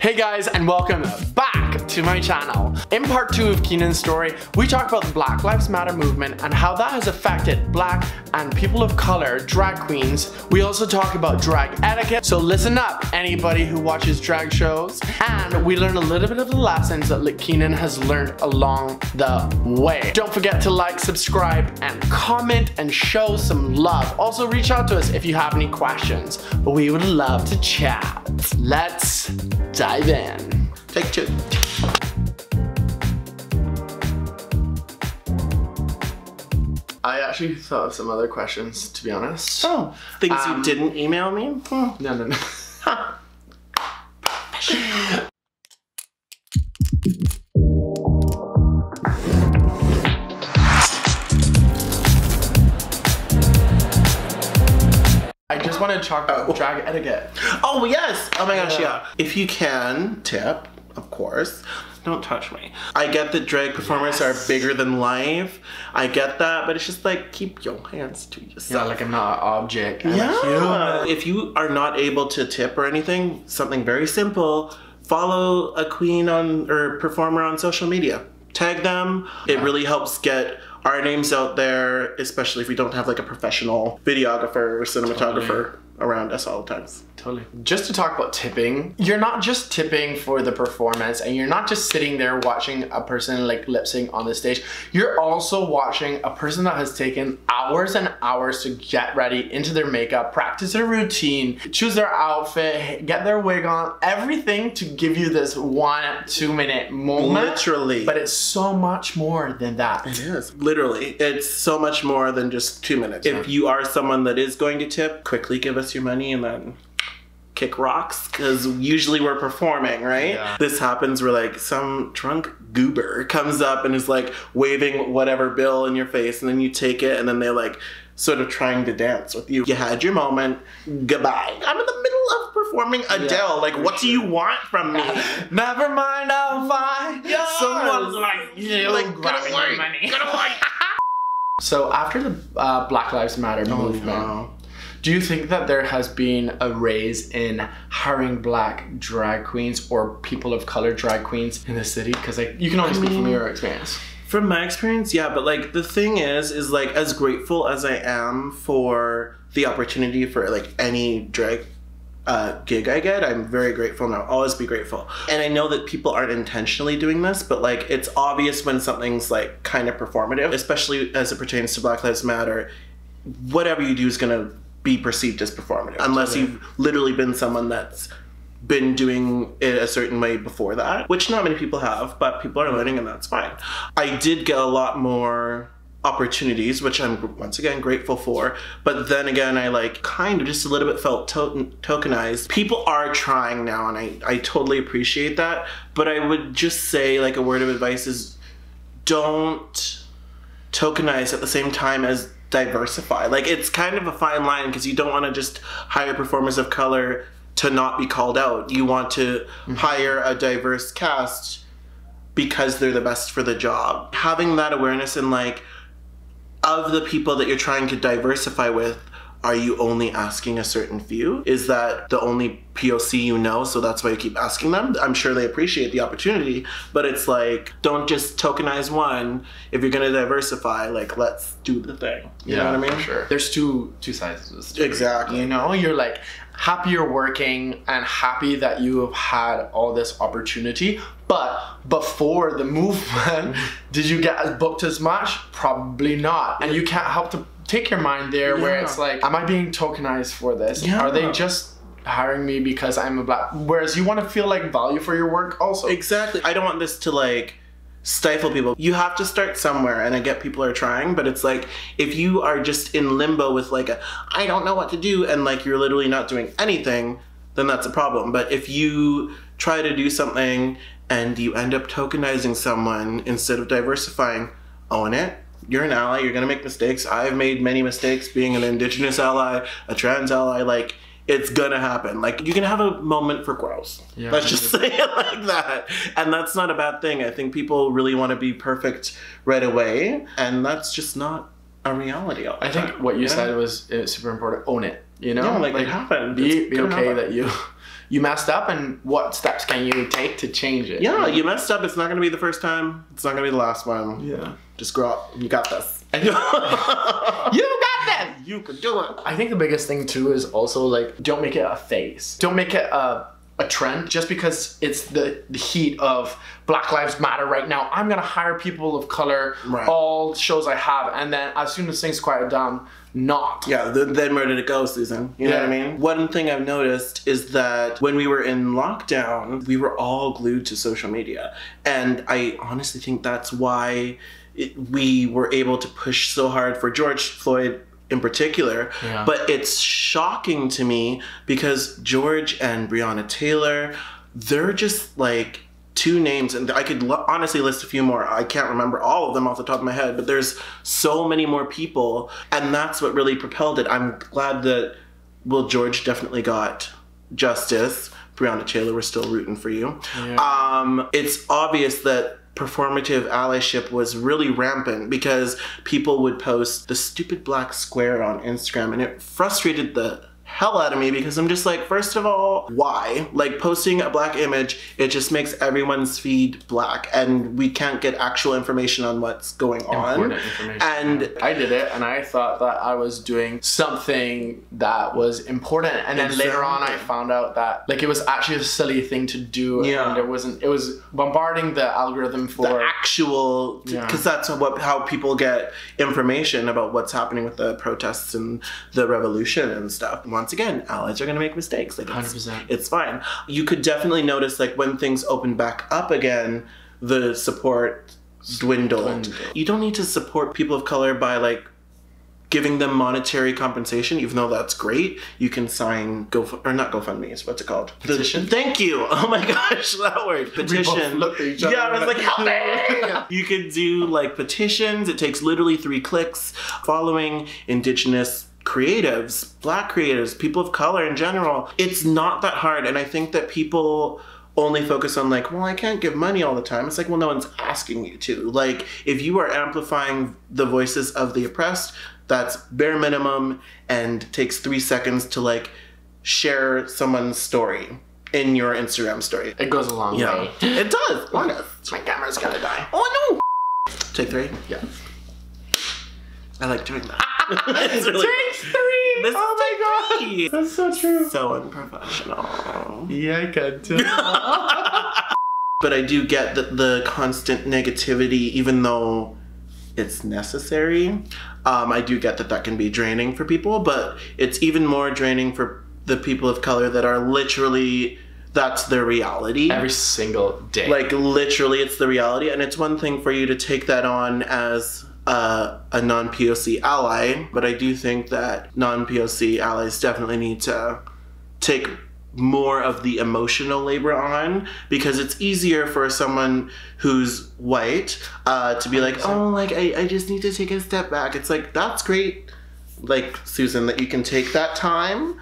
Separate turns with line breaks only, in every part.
Hey guys, and welcome back to my channel. In part 2 of Keanen's story, we talk about the Black Lives Matter movement and how that has affected Black and people of color drag queens. We also talk about drag etiquette, so listen up anybody who watches drag shows. And we learn a little bit of the lessons that Keanen has learned along the way. Don't forget to like, subscribe, and comment and show some love. Also reach out to us if you have any questions, but we would love to chat. Let's dive in.
Take 2.
I actually thought of some other questions, to be honest.
Oh, things you didn't email me?
No. I just want to talk about drag etiquette.
Oh, yes. Oh my gosh, yeah. If you can, tip, of course. Don't touch me. I get that drag performers are bigger than life. I get that, but it's just like, keep your hands to yourself.
Yeah, like I'm not an object. I'm
yeah.
a human.
If you are not able to tip or anything, something very simple, follow a queen or performer on social media. Tag them. It really helps get our names out there, especially if we don't have like a professional videographer or cinematographer around us all the times.
Totally. Just to talk about tipping, you're not just tipping for the performance and you're not just sitting there watching a person like lip sync on the stage. You're also watching a person that has taken hours and hours to get ready, into their makeup, practice their routine, choose their outfit, get their wig on, everything to give you this 1-2 minute moment.
Literally.
But it's so much more than that.
It is. Literally. It's so much more than just 2 minutes. If you are someone that is going to tip, quickly give us your money and then kick rocks, because usually we're performing, right?
Yeah.
This happens where like some drunk goober comes up and is like waving whatever bill in your face, and then you take it and then they're like sort of trying to dance with you. You had your moment, goodbye. I'm in the middle of performing Adele, like what do you want from me?
Never mind, I'll find someone like you.
Like,
grabbing your money. Get away. So after the Black Lives Matter movement, do you think that there has been a raise in hiring Black drag queens or people of color drag queens in the city? Because like, you can only speak from your experience.
From my experience, yeah, but like the thing is like as grateful as I am for the opportunity for like any drag gig I get, I'm very grateful and I'll always be grateful. And I know that people aren't intentionally doing this, but like it's obvious when something's like kind of performative, especially as it pertains to Black Lives Matter. Whatever you do is gonna be perceived as performative, unless you've literally been someone that's been doing it a certain way before that, which not many people have, but people are learning and that's fine. I did get a lot more opportunities, which I'm once again grateful for, but then again I like kind of just a little bit felt tokenized. People are trying now and I totally appreciate that, but I would just say like a word of advice is don't tokenize at the same time as diversify. Like it's kind of a fine line because you don't want to just hire performers of color to not be called out. You want to hire a diverse cast because they're the best for the job. Having that awareness and like of the people that you're trying to diversify with, are you only asking a certain few? Is that the only POC you know, so that's why you keep asking them? I'm sure they appreciate the opportunity, but it's like, don't just tokenize one. If you're gonna diversify, like, let's do the thing. You know what I mean?
For sure. There's two sides to this story.
Exactly.
You know, you're like, happy you're working and happy that you have had all this opportunity, but before the movement, did you get booked as much? Probably not. And you can't help to take your mind there where it's like, am I being tokenized for this? Are they just hiring me because I'm a Black? Whereas you want to feel like value for your work also.
Exactly. I don't want this to like stifle people. You have to start somewhere, and I get people are trying, but it's like if you are just in limbo with like a I don't know what to do and like you're literally not doing anything, then that's a problem. But if you try to do something and you end up tokenizing someone instead of diversifying, own it. You're an ally, you're gonna make mistakes. I've made many mistakes being an Indigenous ally, a trans ally, like it's gonna happen. Like, you can have a moment for growth. Yeah, let's just say it like that. And that's not a bad thing. I think people really want to be perfect right away, and that's just not a reality all the time.
I think what you said was super important. Own it. You know,
yeah, like it happened.
Be okay that you messed up and what steps can you take to change it?
Yeah, you messed up. It's not going to be the first time. It's not going to be the last one.
Yeah.
Just grow up. You got this.
You got this!
You can do it.
I think the biggest thing too is also like, don't make it a phase. Don't make it a trend just because it's the heat of Black Lives Matter right now. I'm gonna hire people of color, all shows I have, and then as soon as things quiet down, not.
Yeah, then where did it go, Susan? You know what I mean? One thing I've noticed is that when we were in lockdown, we were all glued to social media. And I honestly think that's why we were able to push so hard for George Floyd in particular. Yeah. But it's shocking to me because George and Breonna Taylor, they're just like two names, and I could honestly list a few more. I can't remember all of them off the top of my head, but there's so many more people, and that's what really propelled it. I'm glad that, well, George definitely got justice. Breonna Taylor, we're still rooting for you. Yeah. It's obvious that performative allyship was really rampant because people would post the stupid black square on Instagram, and it frustrated the hell out of me because I'm just like, first of all, why? Like, posting a black image, it just makes everyone's feed black, and we can't get actual information on what's going on.
Important information. And I did it, and I thought that I was doing something that was important, and then later on I found out that like it was actually a silly thing to do, and it was bombarding the algorithm for
the actual, because that's how people get information about what's happening with the protests and the revolution and stuff. Once again, allies are going to make mistakes. Like
100%.
It's fine. You could definitely notice, like, when things open back up again, the support dwindled. You don't need to support people of color by, like, giving them monetary compensation, even though that's great. You can sign not GoFundMe's, what's it called?
Petition?
Thank you. Oh my gosh, that word. Petition.
We both looked at each other.
Yeah, I was like, help me! You could do, like, petitions. It takes literally 3 clicks. Following Indigenous creatives, black creatives, people of color in general. It's not that hard, and I think that people only focus on like, well, I can't give money all the time. It's like, well, no one's asking you to. Like, if you are amplifying the voices of the oppressed, that's bare minimum and takes 3 seconds to like share someone's story in your Instagram story.
It goes a long way.
It does.
My camera's gonna die.
Oh no! Take 3?
Yeah.
I like doing that. Really,
take 3!
This
oh my god! That's so true.
So unprofessional.
Yeah, I could too.
But I do get the constant negativity, even though it's necessary. I do get that can be draining for people, but it's even more draining for the people of color that are literally, that's their reality.
Every single day.
Like, literally, it's the reality. And it's one thing for you to take that on as a non-POC ally, but I do think that non-POC allies definitely need to take more of the emotional labor on, because it's easier for someone who's white to be like, oh, like, I just need to take a step back. It's like, that's great, like, Susan, that you can take that time.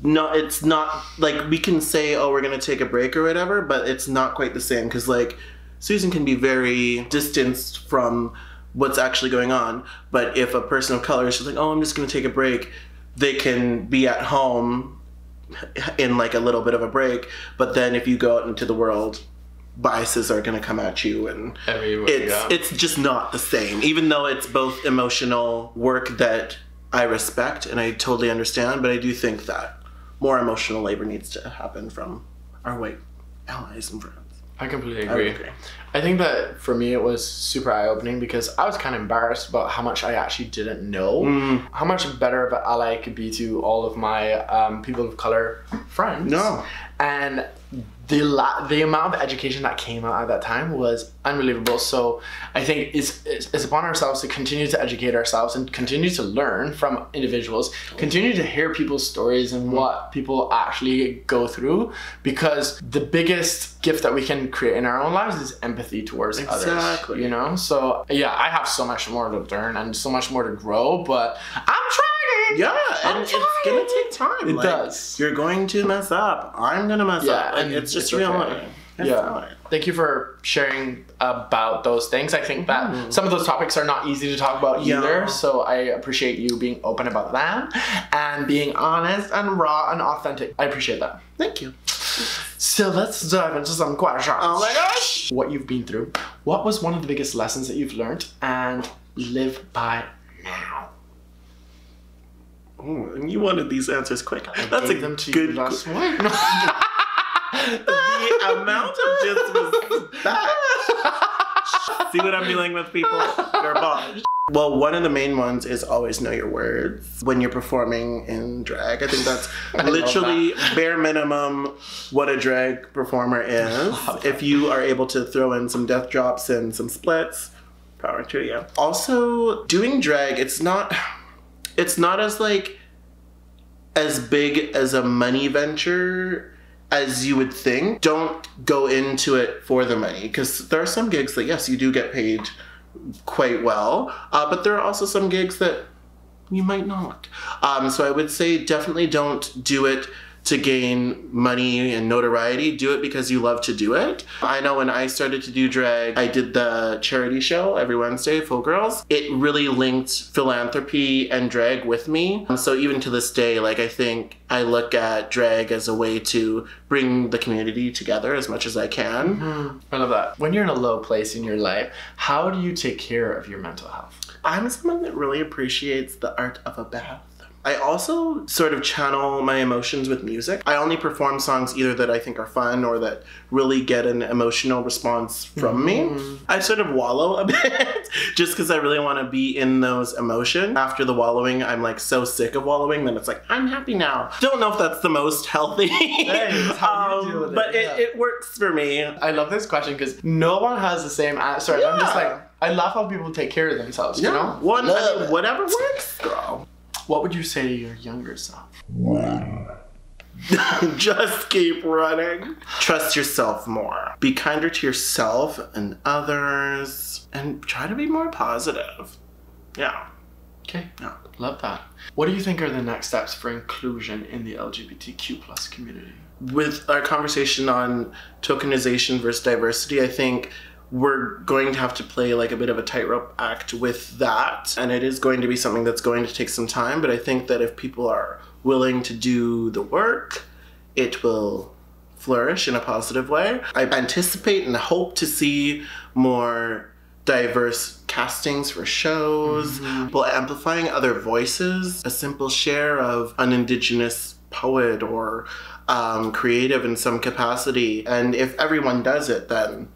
No, it's not, like, we can say, oh, we're gonna take a break or whatever, but it's not quite the same, because, like, Susan can be very distanced from what's actually going on, but if a person of color is just like, oh, I'm just gonna take a break, they can be at home in like a little bit of a break, but then if you go out into the world, biases are gonna come at you, and it's just not the same, even though it's both emotional work that I respect and I totally understand, but I do think that more emotional labor needs to happen from our white allies and friends.
I completely agree. I think that for me it was super eye-opening because I was kind of embarrassed about how much I actually didn't know. How much better of an ally I could be to all of my people of color friends. And the amount of education that came out at that time was unbelievable. So I think it's upon ourselves to continue to educate ourselves and continue to learn from individuals, continue to hear people's stories and what people actually go through, because the biggest gift that we can create in our own lives is empathy towards others, you know? So yeah, I have so much more to learn and so much more to grow, but I'm trying.
Yeah, and it's gonna take time.
It does.
You're going to mess up. I'm gonna mess up. And it's just real.
Okay. Thank you for sharing about those things. I think that some of those topics are not easy to talk about either, so I appreciate you being open about that and being honest and raw and authentic. I appreciate that.
Thank you.
So let's dive into some questions.
Oh my gosh!
What you've been through. What was one of the biggest lessons that you've learned and live by now?
Ooh, and you wanted these answers quick. That's a
Them to
good
you last one.
The amount of just was that. See what I'm dealing with, people? You're boss. Well, one of the main ones is always know your words when you're performing in drag. I think that's literally bare minimum what a drag performer is. If you are able to throw in some death drops and some splits, power to you. Also, doing drag, it's not as like as big as a money venture as you would think. Don't go into it for the money, because there are some gigs that, yes, you do get paid quite well, but there are also some gigs that you might not. So I would say definitely don't do it to gain money and notoriety. Do it because you love to do it. I know when I started to do drag, I did the charity show every Wednesday, Full Girls. It really linked philanthropy and drag with me. So even to this day, like, I think I look at drag as a way to bring the community together as much as I can.
Mm-hmm. I love that. When you're in a low place in your life, how do you take care of your mental health?
I'm someone that really appreciates the art of a bath. I also sort of channel my emotions with music. I only perform songs either that I think are fun or that really get an emotional response from me. I sort of wallow a bit just because I really want to be in those emotions. After the wallowing, I'm like so sick of wallowing that it's like, I'm happy now. Don't know if that's the most healthy, but it works for me.
I love this question because no one has the same answer.
Yeah.
I'm just like, I love how people take care of themselves, you know?
Whatever works, girl.
What would you say to your younger self?
Just keep running. Trust yourself more. Be kinder to yourself and others. And try to be more positive. Yeah.
Okay.
Yeah.
Love that. What do you think are the next steps for inclusion in the LGBTQ plus community?
With our conversation on tokenization versus diversity, I think we're going to have to play like a bit of a tightrope act with that. And it is going to be something that's going to take some time, but I think that if people are willing to do the work, it will flourish in a positive way. I anticipate and hope to see more diverse castings for shows, people amplifying other voices, a simple share of an Indigenous poet or creative in some capacity. And if everyone does it, then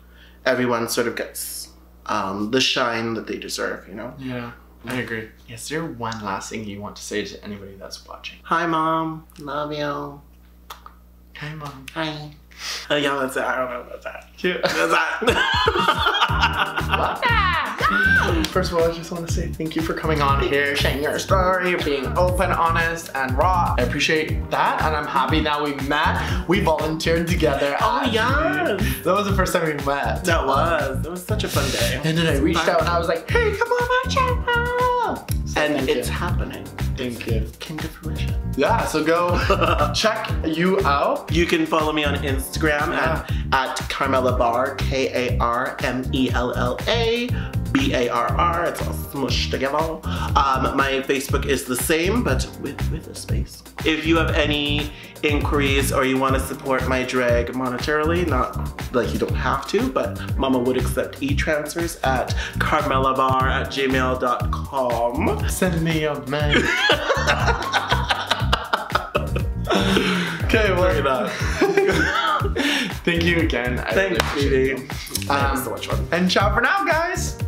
everyone sort of gets the shine that they deserve, you know?
Yeah, I agree. Is there one last thing you want to say to anybody that's watching?
Hi, Mom. Love you.
Hi, Mom.
Hi. Yeah, that's it. I don't know about that.
Cute.
That's that.
Love that. First of all, I just want to say thank you for coming on here, sharing your story, being open, honest, and raw. I appreciate that, and I'm happy now we met. We volunteered together.
Oh, yes.
That was the first time we met.
That was such a fun day.
And then I reached out and I was like, hey, come on my channel. So
and it's happening.
Thank you.
Came to fruition.
Yeah, so go check you out.
You can follow me on Instagram at Karmellabarr, Karmellabarr. It's all smushed together. My Facebook is the same, but with a space. If you have any inquiries or you want to support my drag monetarily, not like you don't have to, but Mama would accept e-transfers at karmellabarr@gmail.com.
Send me your man. Okay, well, thank you again.
Thanks, Phoebe.
And ciao for now, guys.